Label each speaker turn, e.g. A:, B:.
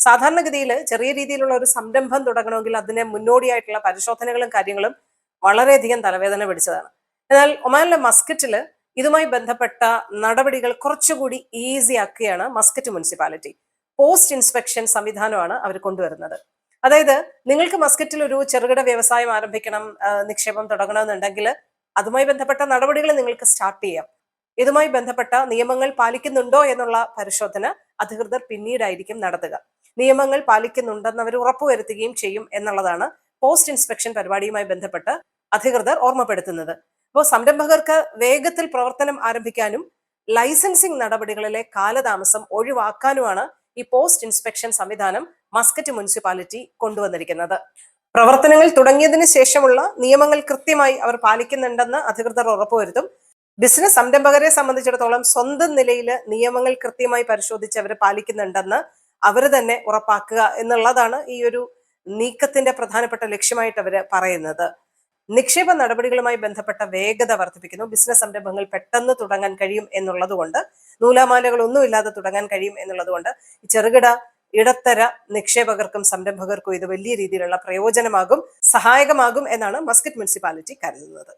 A: സാധാരണഗതിയിൽ ചെറിയ രീതിയിലുള്ള ഒരു സംരംഭം തുടങ്ങണമെങ്കിൽ അതിന് മുന്നോടിയായിട്ടുള്ള പരിശോധനകളും കാര്യങ്ങളും വളരെയധികം തലവേദന പിടിച്ചതാണ്. എന്നാൽ ഒമാനിലെ മസ്കറ്റില് ഇതുമായി ബന്ധപ്പെട്ട നടപടികൾ കുറച്ചുകൂടി ഈസി ആക്കുകയാണ് മസ്കറ്റ് മുനിസിപ്പാലിറ്റി. പോസ്റ്റ് ഇൻസ്പെക്ഷൻ സംവിധാനമാണ് അവർ കൊണ്ടുവരുന്നത്. അതായത് നിങ്ങൾക്ക് മസ്കറ്റിൽ ഒരു ചെറുകിട വ്യവസായം ആരംഭിക്കണം, നിക്ഷേപം തുടങ്ങണമെന്നുണ്ടെങ്കിൽ അതുമായി ബന്ധപ്പെട്ട നടപടികൾ നിങ്ങൾക്ക് സ്റ്റാർട്ട് ചെയ്യാം. ഇതുമായി ബന്ധപ്പെട്ട നിയമങ്ങൾ പാലിക്കുന്നുണ്ടോ എന്നുള്ള പരിശോധന അധികൃതർ പിന്നീടായിരിക്കും നടത്തുക. നിയമങ്ങൾ പാലിക്കുന്നുണ്ടെന്ന് അവർ ഉറപ്പുവരുത്തുകയും ചെയ്യും എന്നുള്ളതാണ് പോസ്റ്റ് ഇൻസ്പെക്ഷൻ പരിപാടിയുമായി ബന്ധപ്പെട്ട് അധികൃതർ ഓർമ്മപ്പെടുത്തുന്നത്. അപ്പോൾ സംരംഭകർക്ക് വേഗത്തിൽ പ്രവർത്തനം ആരംഭിക്കാനും ലൈസൻസിംഗ് നടപടികളിലെ കാലതാമസം ഒഴിവാക്കാനുമാണ് ഈ പോസ്റ്റ് ഇൻസ്പെക്ഷൻ സംവിധാനം മസ്കറ്റ് മുനിസിപ്പാലിറ്റി കൊണ്ടുവന്നിരിക്കുന്നത്. പ്രവർത്തനങ്ങൾ തുടങ്ങിയതിനു ശേഷമുള്ള നിയമങ്ങൾ കൃത്യമായി അവർ പാലിക്കുന്നുണ്ടെന്ന് അധികൃതർ ഉറപ്പുവരുത്തും. ബിസിനസ് സംരംഭകരെ സംബന്ധിച്ചിടത്തോളം സ്വന്തം നിലയിൽ നിയമങ്ങൾ കൃത്യമായി പരിശോധിച്ച് അവർ പാലിക്കുന്നുണ്ടെന്ന് അവർ തന്നെ ഉറപ്പാക്കുക എന്നുള്ളതാണ് ഈ ഒരു നീക്കത്തിന്റെ പ്രധാനപ്പെട്ട ലക്ഷ്യമായിട്ട് അവർ പറയുന്നത്. നിക്ഷേപ നടപടികളുമായി ബന്ധപ്പെട്ട വേഗത വർദ്ധിപ്പിക്കുന്നു. ബിസിനസ് സംരംഭങ്ങൾ പെട്ടെന്ന് തുടങ്ങാൻ കഴിയും എന്നുള്ളത് കൊണ്ട്, നൂലാമാലകളൊന്നുമില്ലാതെ തുടങ്ങാൻ കഴിയും എന്നുള്ളത് കൊണ്ട് ചെറുകിട ഇടത്തര നിക്ഷേപകർക്കും സംരംഭകർക്കും ഇത് വലിയ രീതിയിലുള്ള പ്രയോജനമാകും, സഹായകമാകും എന്നാണ് മസ്കറ്റ് മുനിസിപ്പാലിറ്റി കരുതുന്നത്.